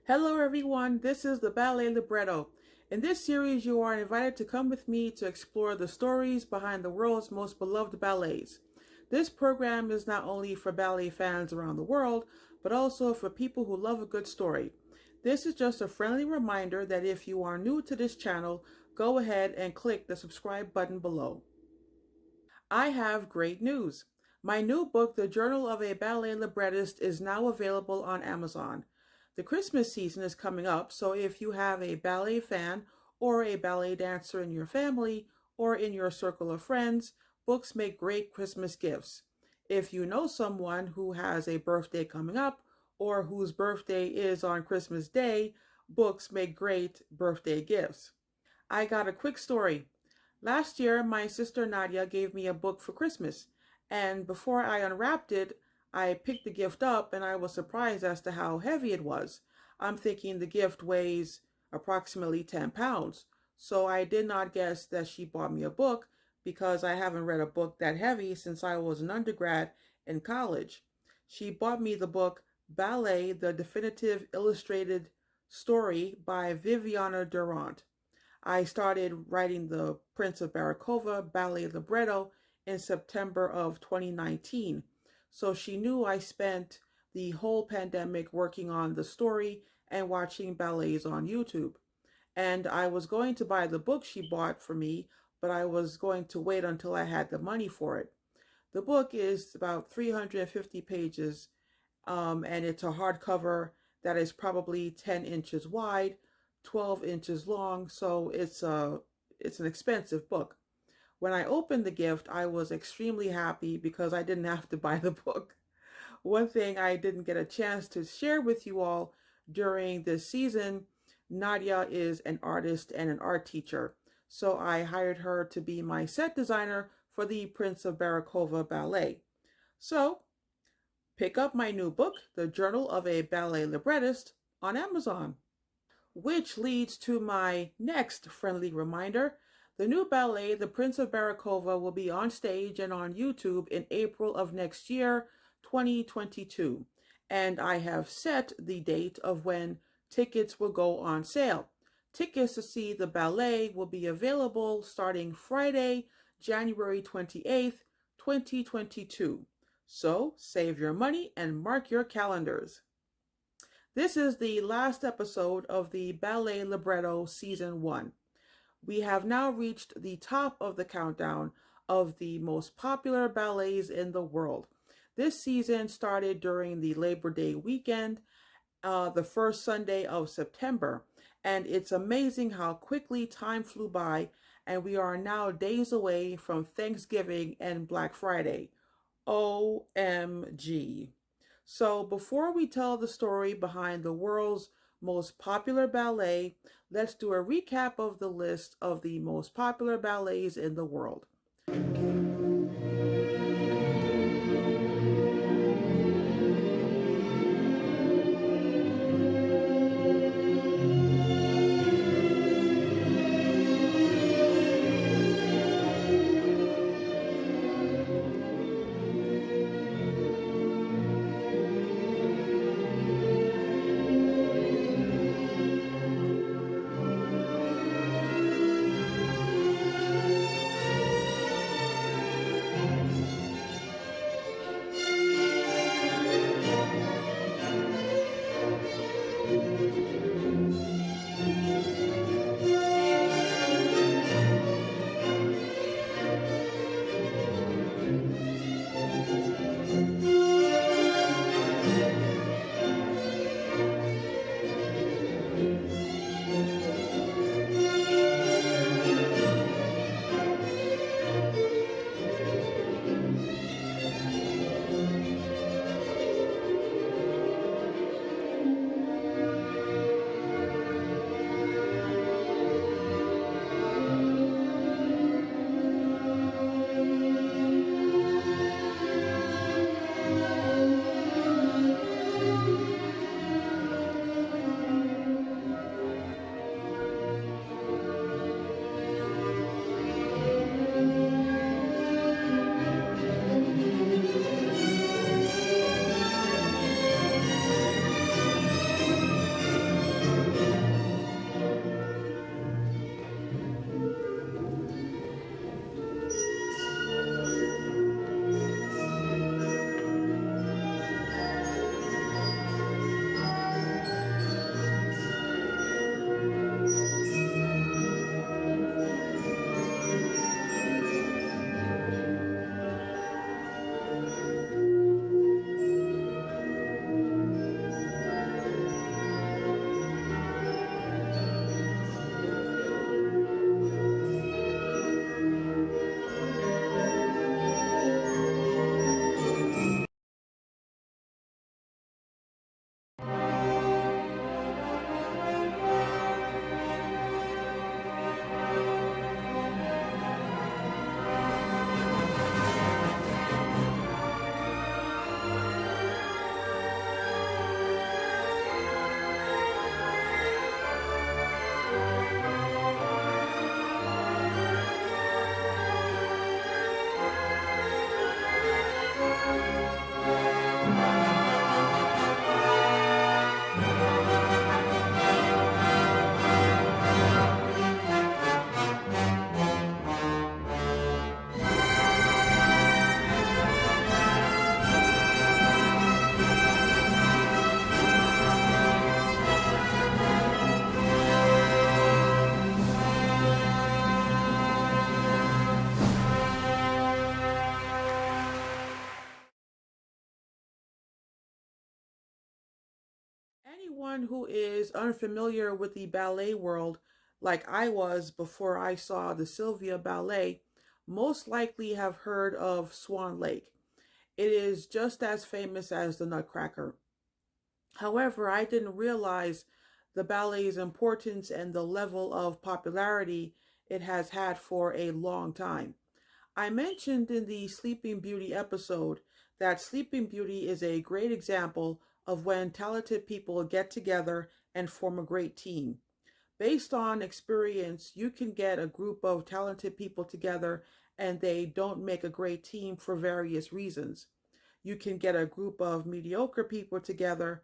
Hello everyone, this is the Ballet Libretto. In this series, you are invited to come with me to explore the stories behind the world's most beloved ballets. This program is not only for ballet fans around the world, but also for people who love a good story. This is just a friendly reminder that if you are new to this channel, go ahead and click the subscribe button below. I have great news. My new book, The Journal of a Ballet Librettist, is now available on Amazon. The Christmas season is coming up, so if you have a ballet fan or a ballet dancer in your family or in your circle of friends, books make great Christmas gifts. If you know someone who has a birthday coming up or whose birthday is on Christmas Day, books make great birthday gifts. I got a quick story. Last year, my sister Nadia gave me a book for Christmas, and before I unwrapped it, I picked the gift up and I was surprised as to how heavy it was. I'm thinking the gift weighs approximately 10 pounds, so I did not guess that she bought me a book because I haven't read a book that heavy since I was an undergrad in college. She bought me the book Ballet, the Definitive Illustrated Story by Viviana Durant. I started writing the Prince of Barakova ballet libretto in September of 2019. So she knew I spent the whole pandemic working on the story and watching ballets on YouTube. And I was going to buy the book she bought for me, but I was going to wait until I had the money for it. The book is about 350 pages, and it's a hardcover that is probably 10 inches wide, 12 inches long, so it's an expensive book. When I opened the gift, I was extremely happy because I didn't have to buy the book. One thing I didn't get a chance to share with you all during this season, Nadia is an artist and an art teacher. So I hired her to be my set designer for the Prince of Barakova ballet. So pick up my new book, The Journal of a Ballet Librettist, on Amazon. Which leads to my next friendly reminder. The new ballet, The Prince of Barakova, will be on stage and on YouTube in April of next year, 2022. And I have set the date of when tickets will go on sale. Tickets to see the ballet will be available starting Friday, January 28th, 2022. So save your money and mark your calendars. This is the last episode of the Ballet Libretto Season 1. We have now reached the top of the countdown of the most popular ballets in the world. This season started during the Labor Day weekend, the first Sunday of September, and it's amazing how quickly time flew by, and we are now days away from Thanksgiving and Black Friday. OMG. So before we tell the story behind the world's most popular ballet, let's do a recap of the list of the most popular ballets in the world. Anyone who is unfamiliar with the ballet world, like I was before I saw the Sylvia Ballet, most likely have heard of Swan Lake. It is just as famous as the Nutcracker. However, I didn't realize the ballet's importance and the level of popularity it has had for a long time. I mentioned in the Sleeping Beauty episode that Sleeping Beauty is a great example of when talented people get together and form a great team. Based on experience, you can get a group of talented people together and they don't make a great team for various reasons. You can get a group of mediocre people together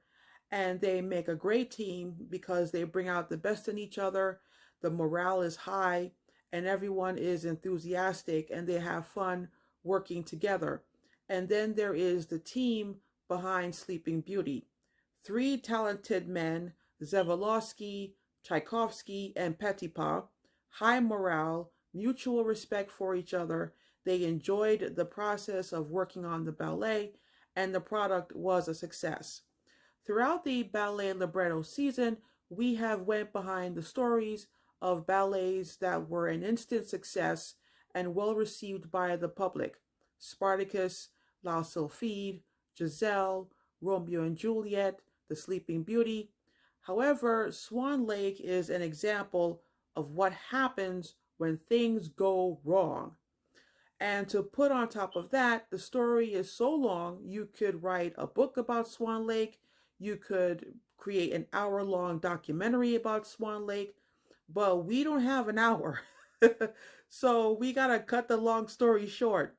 and they make a great team because they bring out the best in each other, the morale is high, and everyone is enthusiastic and they have fun working together. And then there is the team behind Sleeping Beauty. Three talented men, Zavalosky, Tchaikovsky, and Petipa, high morale, mutual respect for each other. They enjoyed the process of working on the ballet, and the product was a success. Throughout the ballet libretto season, we have went behind the stories of ballets that were an instant success and well received by the public. Spartacus, La Sylphide, Giselle, Romeo and Juliet, The Sleeping Beauty. However, Swan Lake is an example of what happens when things go wrong. And to put on top of that, the story is so long, you could write a book about Swan Lake, you could create an hour-long documentary about Swan Lake, but we don't have an hour. So we got to cut the long story short.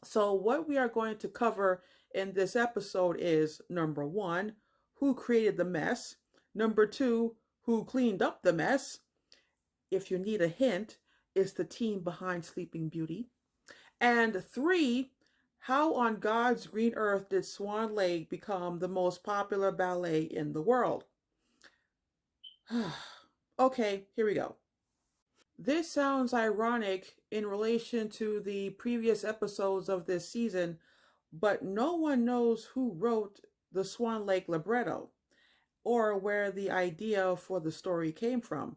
So what we are going to cover in this episode is number one, who created the mess? Number two, who cleaned up the mess? If you need a hint, it's the team behind Sleeping Beauty. And three, how on God's green earth did Swan Lake become the most popular ballet in the world? Okay, here we go. This sounds ironic in relation to the previous episodes of this season, but no one knows who wrote the Swan Lake libretto or where the idea for the story came from.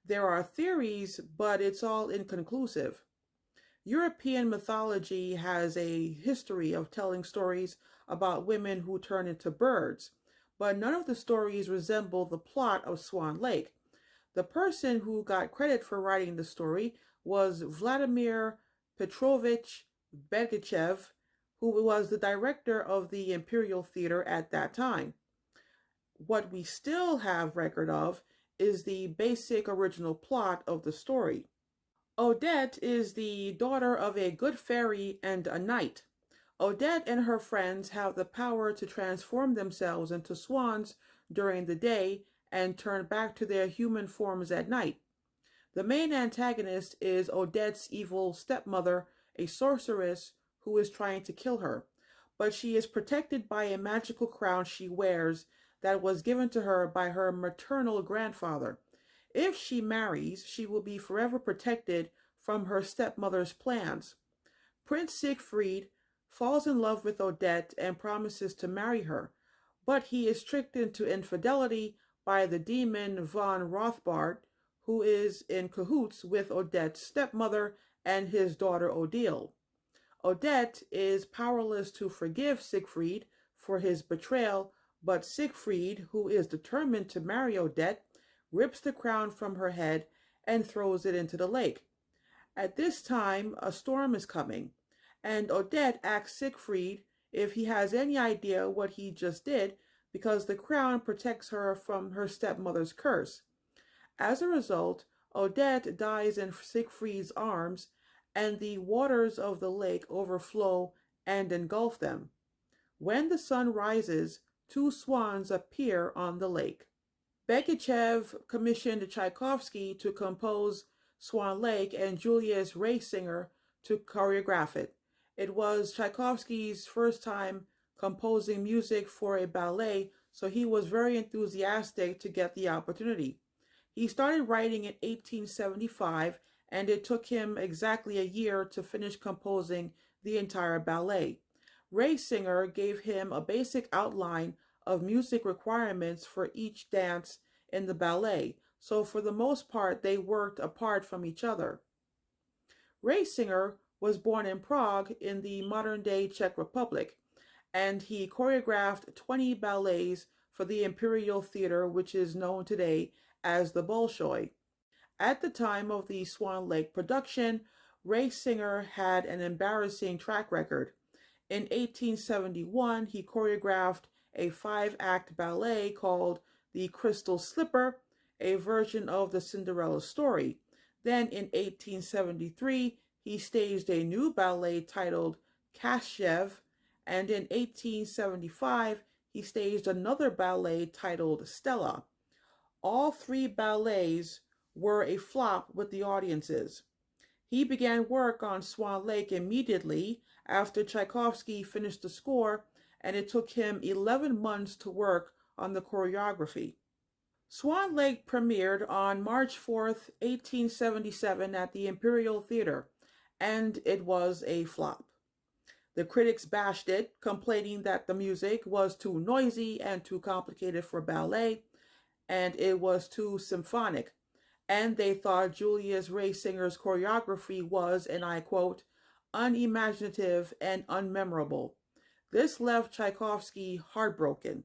There are theories, but it's all inconclusive. European mythology has a history of telling stories about women who turn into birds, but none of the stories resemble the plot of Swan Lake. The person who got credit for writing the story was Vladimir Petrovich Bergachev, who was the director of the Imperial Theater at that time. What we still have record of is the basic original plot of the story. Odette is the daughter of a good fairy and a knight. Odette and her friends have the power to transform themselves into swans during the day and turn back to their human forms at night. The main antagonist is Odette's evil stepmother, a sorceress who is trying to kill her, but she is protected by a magical crown she wears that was given to her by her maternal grandfather. If she marries, she will be forever protected from her stepmother's plans. Prince Siegfried falls in love with Odette and promises to marry her, but he is tricked into infidelity by the demon von Rothbard, who is in cahoots with Odette's stepmother and his daughter Odile. Odette is powerless to forgive Siegfried for his betrayal, but Siegfried, who is determined to marry Odette, rips the crown from her head and throws it into the lake. At this time, a storm is coming, and Odette asks Siegfried if he has any idea what he just did because the crown protects her from her stepmother's curse. As a result, Odette dies in Siegfried's arms, and the waters of the lake overflow and engulf them. When the sun rises, two swans appear on the lake. Begachev commissioned Tchaikovsky to compose Swan Lake and Julius Reisinger to choreograph it. It was Tchaikovsky's first time composing music for a ballet, so he was very enthusiastic to get the opportunity. He started writing in 1875, and it took him exactly a year to finish composing the entire ballet. Reisinger gave him a basic outline of music requirements for each dance in the ballet, so for the most part they worked apart from each other. Raysinger was born in Prague in the modern day Czech Republic, and he choreographed 20 ballets for the Imperial Theater, which is known today as the Bolshoi. At the time of the Swan Lake production, Raysinger had an embarrassing track record. In 1871, he choreographed a five-act ballet called The Crystal Slipper, a version of the Cinderella story. Then in 1873, he staged a new ballet titled Kashev, and in 1875, he staged another ballet titled Stella. All three ballets were a flop with the audiences. He began work on Swan Lake immediately after Tchaikovsky finished the score, and it took him 11 months to work on the choreography. Swan Lake premiered on March 4th, 1877 at the Imperial Theater, and it was a flop. The critics bashed it, complaining that the music was too noisy and too complicated for ballet, and it was too symphonic, and they thought Julius Raysinger's choreography was, and I quote, unimaginative and unmemorable. This left Tchaikovsky heartbroken.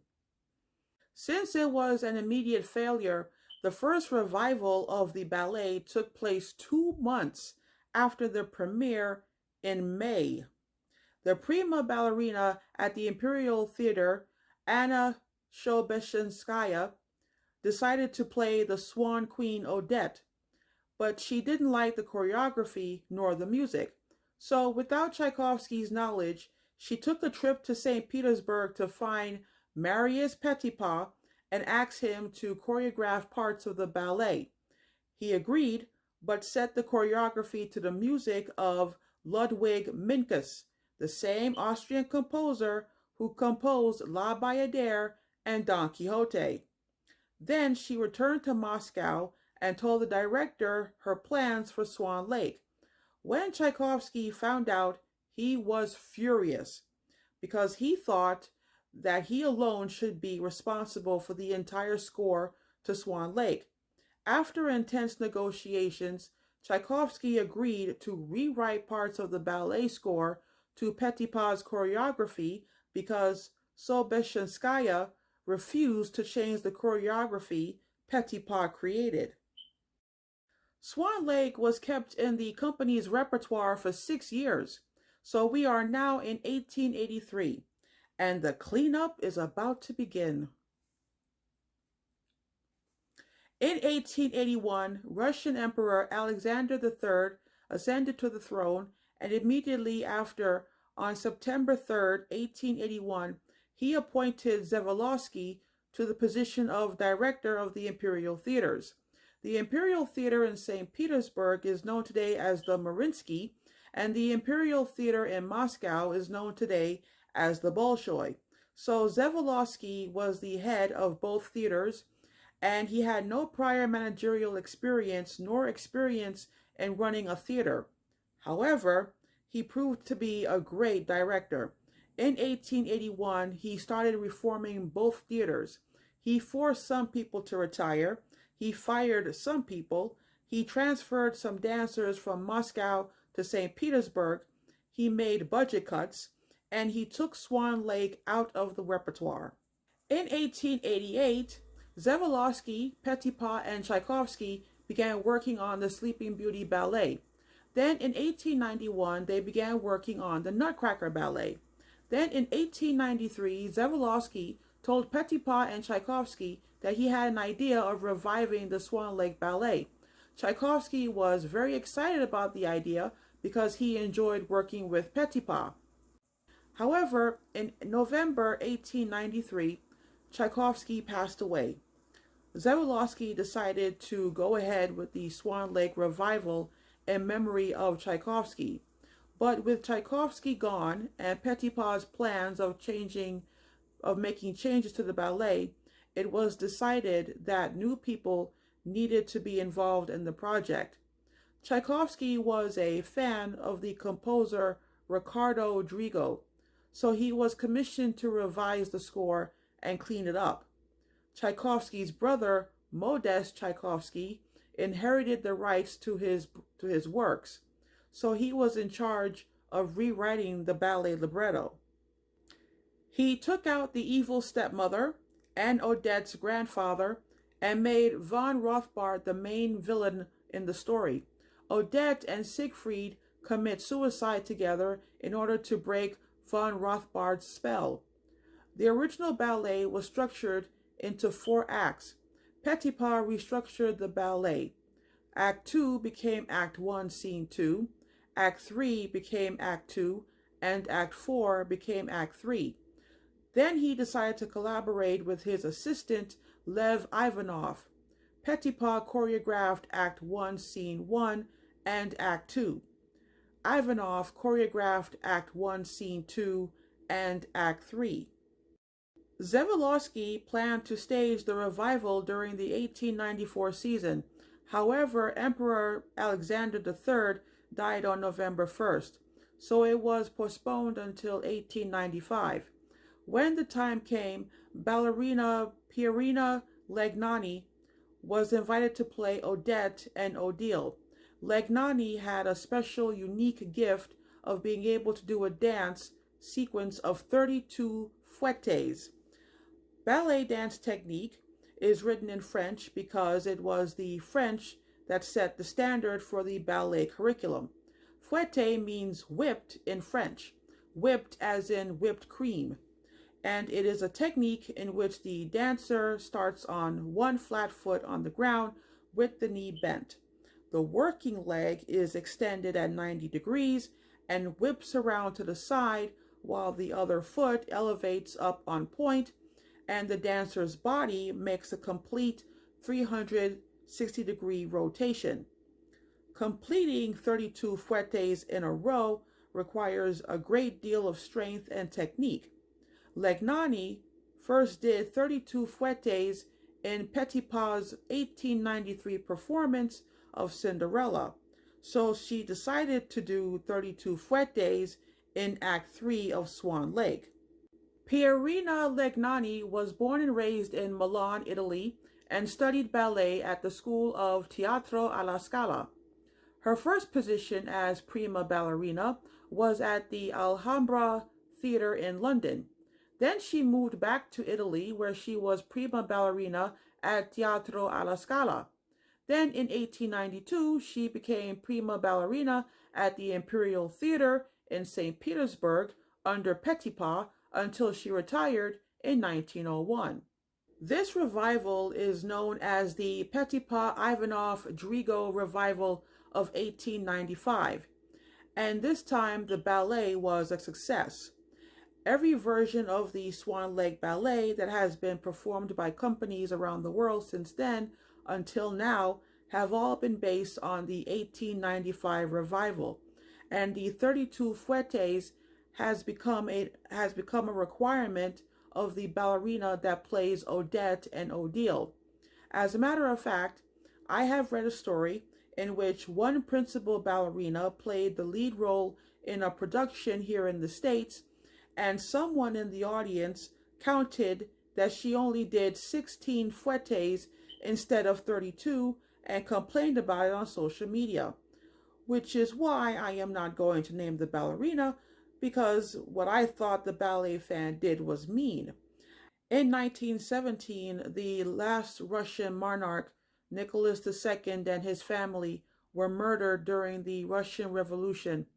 Since it was an immediate failure, the first revival of the ballet took place 2 months after the premiere in May. The prima ballerina at the Imperial Theater, Anna Shobeshenskaya, decided to play the Swan Queen Odette, but she didn't like the choreography nor the music. So without Tchaikovsky's knowledge, she took a trip to St. Petersburg to find Marius Petipa and asked him to choreograph parts of the ballet. He agreed, but set the choreography to the music of Ludwig Minkus, the same Austrian composer who composed La Bayadere and Don Quixote. Then she returned to Moscow and told the director her plans for Swan Lake. When Tchaikovsky found out, he was furious because he thought that he alone should be responsible for the entire score to Swan Lake. After intense negotiations, Tchaikovsky agreed to rewrite parts of the ballet score to Petipa's choreography because Sobeshenskaya refused to change the choreography Petipa created. Swan Lake was kept in the company's repertoire for 6 years, so we are now in 1883, and the cleanup is about to begin. In 1881, Russian Emperor Alexander III ascended to the throne, and immediately after, on September 3rd, 1881, he appointed Zhevalovsky to the position of director of the Imperial Theaters. The Imperial Theater in St. Petersburg is known today as the Mariinsky, and the Imperial Theater in Moscow is known today as the Bolshoi. So Zhevalovsky was the head of both theaters, and he had no prior managerial experience nor experience in running a theater. However, he proved to be a great director. In 1881, he started reforming both theaters. He forced some people to retire, he fired some people, he transferred some dancers from Moscow to St. Petersburg, he made budget cuts, and he took Swan Lake out of the repertoire. In 1888, Zhevalovsky, Petipa, and Tchaikovsky began working on the Sleeping Beauty Ballet. Then in 1891, they began working on the Nutcracker Ballet. Then in 1893, Zhevalovsky told Petipa and Tchaikovsky that he had an idea of reviving the Swan Lake Ballet. Tchaikovsky was very excited about the idea because he enjoyed working with Petipa. However, in November 1893, Tchaikovsky passed away. Zhevalovsky decided to go ahead with the Swan Lake revival in memory of Tchaikovsky. But with Tchaikovsky gone and Petipa's plans of making changes to the ballet, it was decided that new people needed to be involved in the project. Tchaikovsky was a fan of the composer Riccardo Drigo, so he was commissioned to revise the score and clean it up. Tchaikovsky's brother, Modest Tchaikovsky, inherited the rights to his works, so he was in charge of rewriting the ballet libretto. He took out the evil stepmother and Odette's grandfather and made von Rothbard the main villain in the story. Odette and Siegfried commit suicide together in order to break von Rothbard's spell. The original ballet was structured into 4 acts. Petipa restructured the ballet. Act 2 became Act 1, Scene 2. Act 3 became Act 2, and Act 4 became Act 3. Then he decided to collaborate with his assistant, Lev Ivanov. Petipa choreographed Act 1, Scene 1, and Act 2. Ivanov choreographed Act 1, Scene 2, and Act 3. Zawalowski planned to stage the revival during the 1894 season. However, Emperor Alexander III died on November 1st, so it was postponed until 1895. When the time came, ballerina Pierina Legnani was invited to play Odette and Odile. Legnani had a special, unique gift of being able to do a dance sequence of 32 fouettes. Ballet dance technique is written in French because it was the French that set the standard for the ballet curriculum. Fouette means whipped in French, whipped as in whipped cream, and it is a technique in which the dancer starts on one flat foot on the ground with the knee bent. The working leg is extended at 90 degrees and whips around to the side while the other foot elevates up on point, and the dancer's body makes a complete 360-degree rotation. Completing 32 fouettes in a row requires a great deal of strength and technique. Legnani first did 32 fouettes in Petipa's 1893 performance of Cinderella, so she decided to do 32 fouettes in Act 3 of Swan Lake. Pierina Legnani was born and raised in Milan, Italy, and studied ballet at the School of Teatro alla Scala. Her first position as prima ballerina was at the Alhambra Theatre in London. Then she moved back to Italy, where she was prima ballerina at Teatro alla Scala. Then in 1892, she became prima ballerina at the Imperial Theatre in St. Petersburg under Petipa until she retired in 1901. This revival is known as the Petipa-Ivanov-Drigo revival of 1895, and this time the ballet was a success. Every version of the Swan Lake Ballet that has been performed by companies around the world since then until now have all been based on the 1895 revival, and the 32 fouettes has become a requirement of the ballerina that plays Odette and Odile. As a matter of fact, I have read a story in which one principal ballerina played the lead role in a production here in the States, and someone in the audience counted that she only did 16 fouettes instead of 32 and complained about it on social media, which is why I am not going to name the ballerina, because what I thought the ballet fan did was mean. In 1917, the last Russian monarch, Nicholas II, and his family were murdered during the Russian Revolution.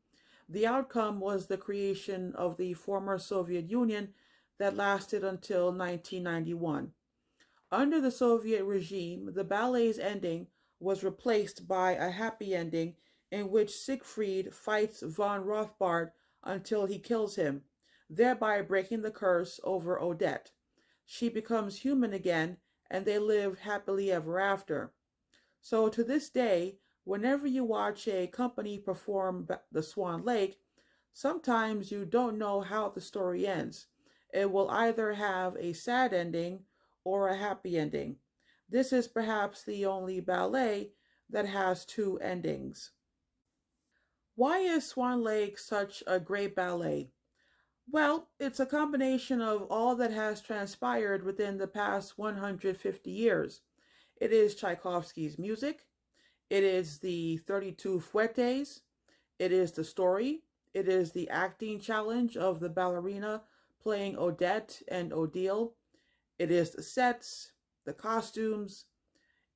The outcome was the creation of the former Soviet Union that lasted until 1991. Under the Soviet regime, the ballet's ending was replaced by a happy ending in which Siegfried fights von Rothbard until he kills him, thereby breaking the curse over Odette. She becomes human again, and they live happily ever after. So to this day, whenever you watch a company perform the Swan Lake, sometimes you don't know how the story ends. It will either have a sad ending or a happy ending. This is perhaps the only ballet that has 2 endings. Why is Swan Lake such a great ballet? Well, it's a combination of all that has transpired within the past 150 years. It is Tchaikovsky's music, it is the 32 Fuetes, it is the story, it is the acting challenge of the ballerina playing Odette and Odile, it is the sets, the costumes,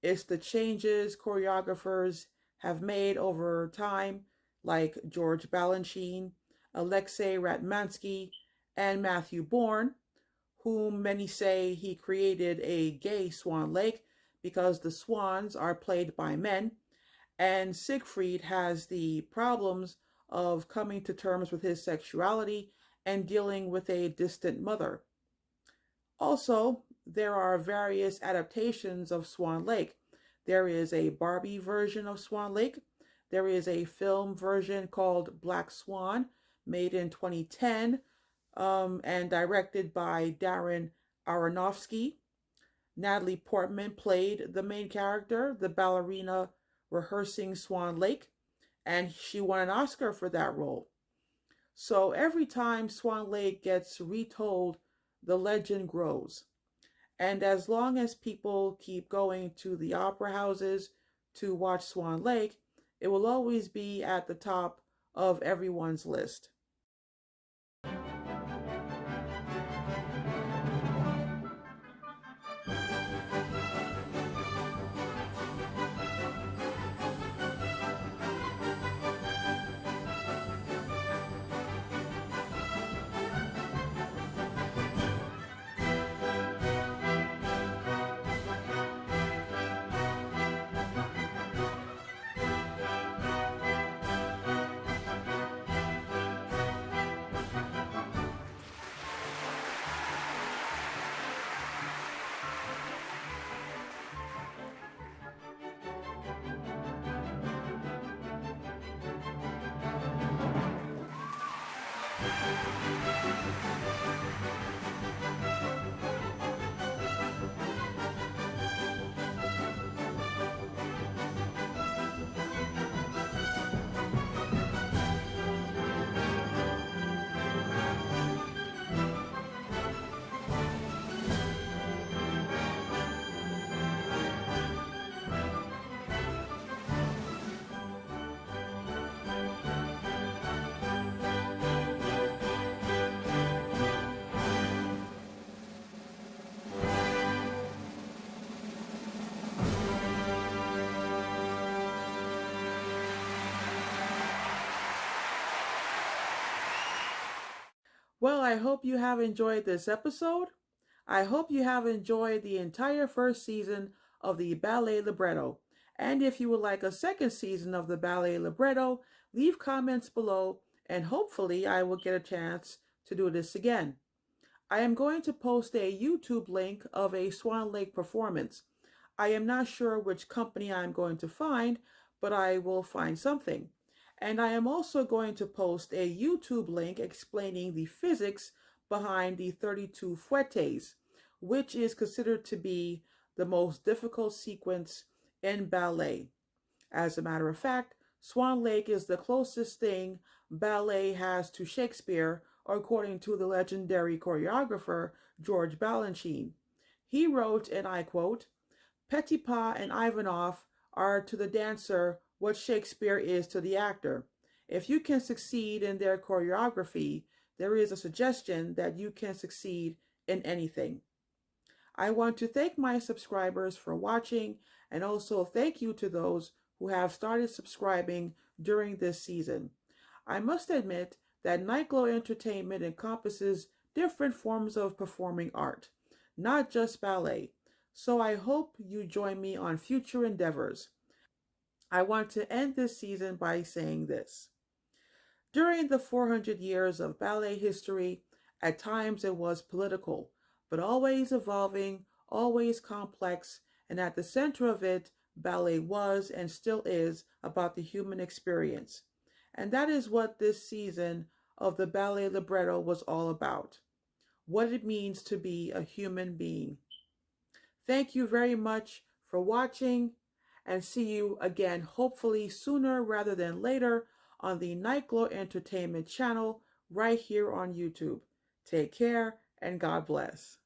it's the changes choreographers have made over time, like George Balanchine, Alexei Ratmansky, and Matthew Bourne, whom many say he created a gay Swan Lake because the swans are played by men, and Siegfried has the problems of coming to terms with his sexuality and dealing with a distant mother. Also, there are various adaptations of Swan Lake. There is a Barbie version of Swan Lake. There is a film version called Black Swan, made in 2010 and directed by Darren Aronofsky. Natalie Portman played the main character, the ballerina rehearsing Swan Lake, and she won an Oscar for that role. So every time Swan Lake gets retold, the legend grows. And as long as people keep going to the opera houses to watch Swan Lake, it will always be at the top of everyone's list. Well, I hope you have enjoyed this episode. I hope you have enjoyed the entire first season of the Ballet Libretto. And if you would like a second season of the Ballet Libretto, leave comments below and hopefully I will get a chance to do this again. I am going to post a YouTube link of a Swan Lake performance. I am not sure which company I'm going to find, but I will find something. And I am also going to post a YouTube link explaining the physics behind the 32 Fuetes, which is considered to be the most difficult sequence in ballet. As a matter of fact, Swan Lake is the closest thing ballet has to Shakespeare, according to the legendary choreographer George Balanchine. He wrote, and I quote, Petipa and Ivanov are to the dancer what Shakespeare is to the actor. If you can succeed in their choreography, there is a suggestion that you can succeed in anything. I want to thank my subscribers for watching and also thank you to those who have started subscribing during this season. I must admit that Nightglow Entertainment encompasses different forms of performing art, not just ballet. So I hope you join me on future endeavors. I want to end this season by saying this. During the 400 years of ballet history, at times it was political, but always evolving, always complex, and at the center of it, ballet was and still is about the human experience. And that is what this season of the Ballet Libretto was all about. What it means to be a human being. Thank you very much for watching and see you again hopefully sooner rather than later on the Nightglow Entertainment channel right here on YouTube. Take care and God bless.